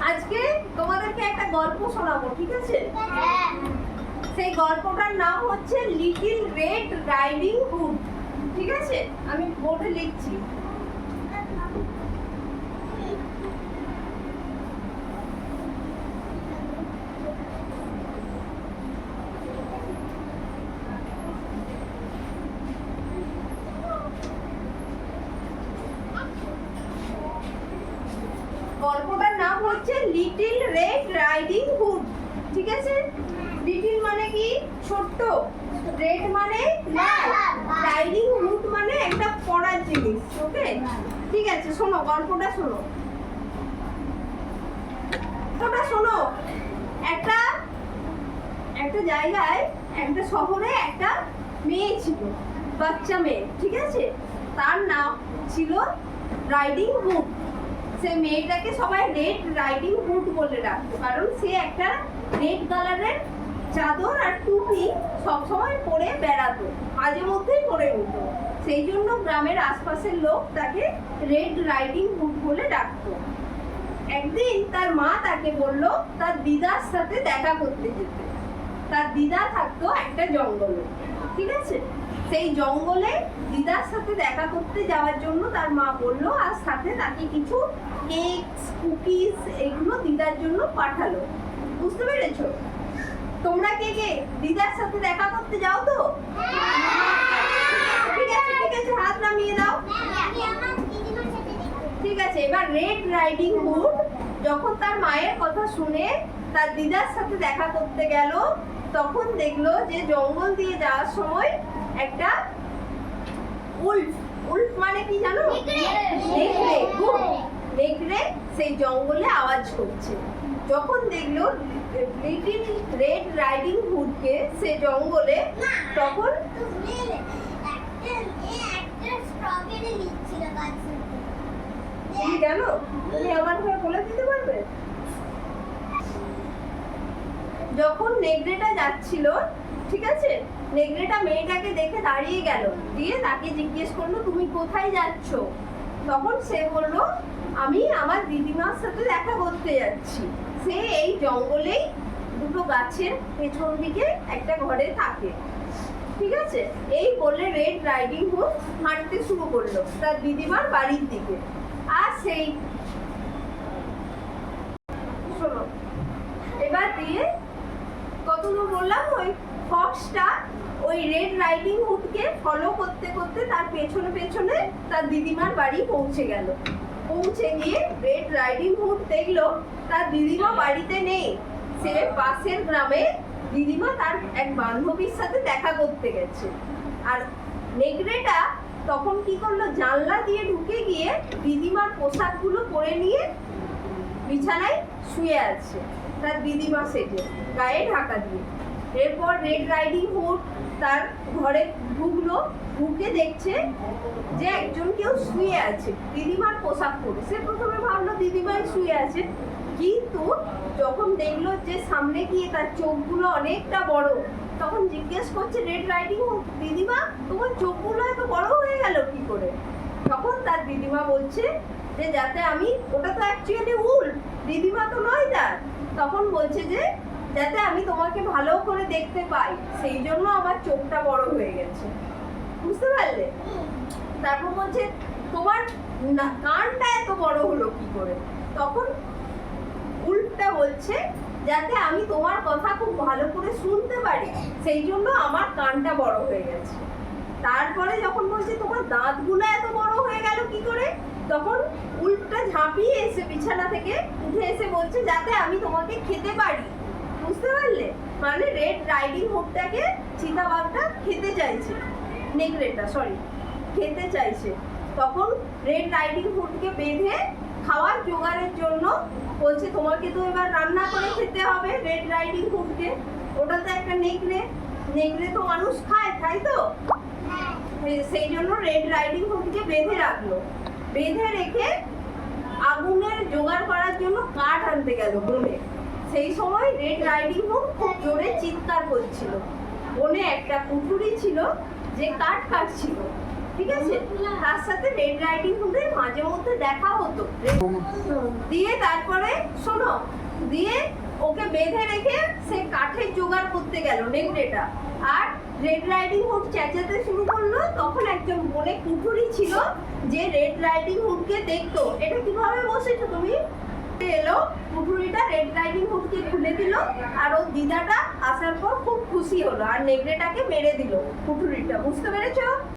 আজকে তোমাদেরকে একটা গল্প শোনাবো, ঠিক আছে? সেই গল্পটার নাম হচ্ছে লিটল রেড রাইডিং হুড। ঠিক আছে, আমি বোর্ডে লিখছি। গল্পটার নাম হচ্ছে লিটল রেড রাইডিং হুড। ঠিক আছে, লিটল মানে কি ছোট্ট, রেড মানে লাল, রাইডিং হুড মানে একটা পড়ার জিনিস। ওকে, ঠিক আছে, শোনো গল্পটা শোনো। শোনো, একটা একটা জায়গায়, একটা শহরে একটা মেয়ে ছিল, বাচ্চা মেয়ে। ঠিক আছে, তার নাম ছিল রাইডিং হুড। সে মেয়েটাকে সবাই রেড রাইডিং হুড বলে ডাকতো, কারণ সে একটা রেড কালারের চাদর আর টুপি সবসময় পরে বেড়াতো, মাঝে মধ্যেই পরে উঠতো। সেই জন্য গ্রামের আশপাশের লোক তাকে রেড রাইডিং হুড বলে ডাকতো। একদিন তার মা তাকে বললো তার দিদার সাথে দেখা করতে যেতে। তার দিদা থাকতো একটা জঙ্গলে। ঠিক আছে, সেই জঙ্গলে দিদার সাথে দেখা করতে যাওয়ার জন্য তার মা বললো, আর সাথে তাকে কিছু কেকস, কুকিজ এগুলো দিদার জন্য পাঠালো। বুঝতে পেরেছো? তোমরা কে কে দিদার সাথে দেখা করতে যাও তো? ঠিক আছে, ঠিক আছে, হাত নামিয়ে দাও। ঠিক আছে, এবার রেড রাইডিং হুড যখন তার মায়ের কথা শুনে তার দিদার সাথে দেখা করতে গেল, তখন দেখলো যে জঙ্গল দিয়ে যাওয়ার সময় একটা উল্ফ, উল্ফ মানে কি জানো? নেকড়ে। গুড, নেকড়ে সেই জঙ্গলে আওয়াজ করছে। যখন দেখলো লিটল রেড রাইডিং হুডকে সে জঙ্গলে, তখন কেন তুমি আমার হয়ে বলে দিতে পারবে? যখন নেকড়েটা যাচ্ছিল, ঠিক আছে, নেকড়েটা মেয়েটাকে দেখে দাঁড়িয়ে গেল, দিয়ে তাকে জিজ্ঞেস করলো তুমি কোথায় যাচ্ছ? তখন সে বলল আমি আমার দিদিমার সাথে দেখা করতে যাচ্ছি। সে এই জঙ্গলেই দুটো গাছের পেছন দিকে একটা ঘরে থাকে। ঠিক আছে, এই বলে রেড রাইডিং হুড হাঁটতে শুরু করলো তার দিদিমার বাড়ির দিকে। আর সেই শোনো, এবার দিয়ে কতদূর বললাম, ওই ফক্সটা ওই রেড রাইডিং হুডকে ফলো করতে করতে তার পেছনে পেছনে তার দিদিমার বাড়ি পৌঁছে গেল। পৌঁছে গিয়ে রেড রাইডিং হুড দেখলো তার দিদিমা বাড়িতে নেই। সে পাশের গ্রামে দিদিমা তার এক বান্ধবীর সাথে দেখা করতে গেছে। আর নেকড়েটা তখন কি করলো, জানলা দিয়ে ঢুকে গিয়ে দিদিমার পোশাকগুলো পরে নিয়ে বিছানায় শুয়ে আছে তার দিদিমা সেজে, গায়ে ঢাকা দিয়ে। এরপর রেড রাইডিং হুড তার ঘরে ঢুকলো, ঢুকে দেখছে যে একজন কেউ শুয়ে আছে দিদিমার পোশাক পরে। সে প্রথমে ভাবলো দিদিমাই শুয়ে আছে, কিন্তু যখন দেখলো যে সামনে গিয়ে তার চোখগুলো অনেকটা বড়, তখন জিজ্ঞেস করছে রেড রাইডিং হুড, দিদিমা তোমার চোখগুলো এত বড় হয়ে গেল কি করে? তখন তার দিদিমা বলছে যে যাতে আমি, ওটা তো অ্যাকচুয়ালি উল, দিদিমা তো নয় তার। তখন বলছে যে যাতে আমি তোমাকে ভালো করে দেখতে পাই, সেই জন্য আমার চোখটা বড় হয়ে গেছে। বুঝতে পারলে? তারপর বলছে তোমার কানটা এত বড় হলো কি করে? তখন উল্টা বলছে যাতে আমি তোমার কথা খুব ভালো করে শুনতে পারি, সেই জন্য আমার কানটা বড় হয়ে গেছে। তারপরে যখন বলছে তোমার দাঁতগুলো এত বড় হয়ে গেল কি করে, তখন উল্টা ঝাঁপিয়ে এসে বিছানা থেকে উঠে এসে বলছে যাতে আমি তোমাকে খেতে পারি। বুঝতে পারলে? মানে রেড রাইডিং হুডটাকে চিতাবাঘটা খেতে চাইছে, নেকড়েটা সরি খেতে চাইছে। তখন রেড রাইডিং হুডকে বেঁধে খাওয়ার জোগাড়ের জন্য বলছে তোমাকে তো এবার রান্না করে খেতে হবে রেড রাইডিং হুডকে। ওটা তো একটা নেকড়ে, নেকড়ে তো মানুষ খায়, তাই তো? সেই জন্য রেড রাইডিং হুডকে বেঁধে রাখলো। বেঁধে রেখে আগুনের জোগাড় করার জন্য কাঠ আনতে গেল বনে। সেই সময় রেড রাইডিং হুড খুব জোরে চিৎকার করছিল। বনে একটা কুঠুরি ছিল যে কাঠ কাটছিল। ঠিক আছে, তার সাথে রেড রাইডিং হুডের মাঝে মধ্যে দেখা হতো। দিয়ে তারপরে শোনো, দিয়ে ওকে বেঁধে রেখে সে কাঠের জোগাড় করতে গেল নেকড়েটা। আর রেড রাইডিং হুড চেঁচাতে শুরু করলো। তখন একজন বনে কুঠুরি ছিল যে রেড রাইডিং হুডকে দেখতো। এটা কিভাবে বসেছো তুমি? এলো কুঠুরিটা রেড রাইডিং হুডকে খুলে দিল, আর ওর দিদাটা আসার পর খুব খুশি হলো আর নেকড়েটাকে মেরে দিল কুঠুরিটা। বুঝতে পেরেছো?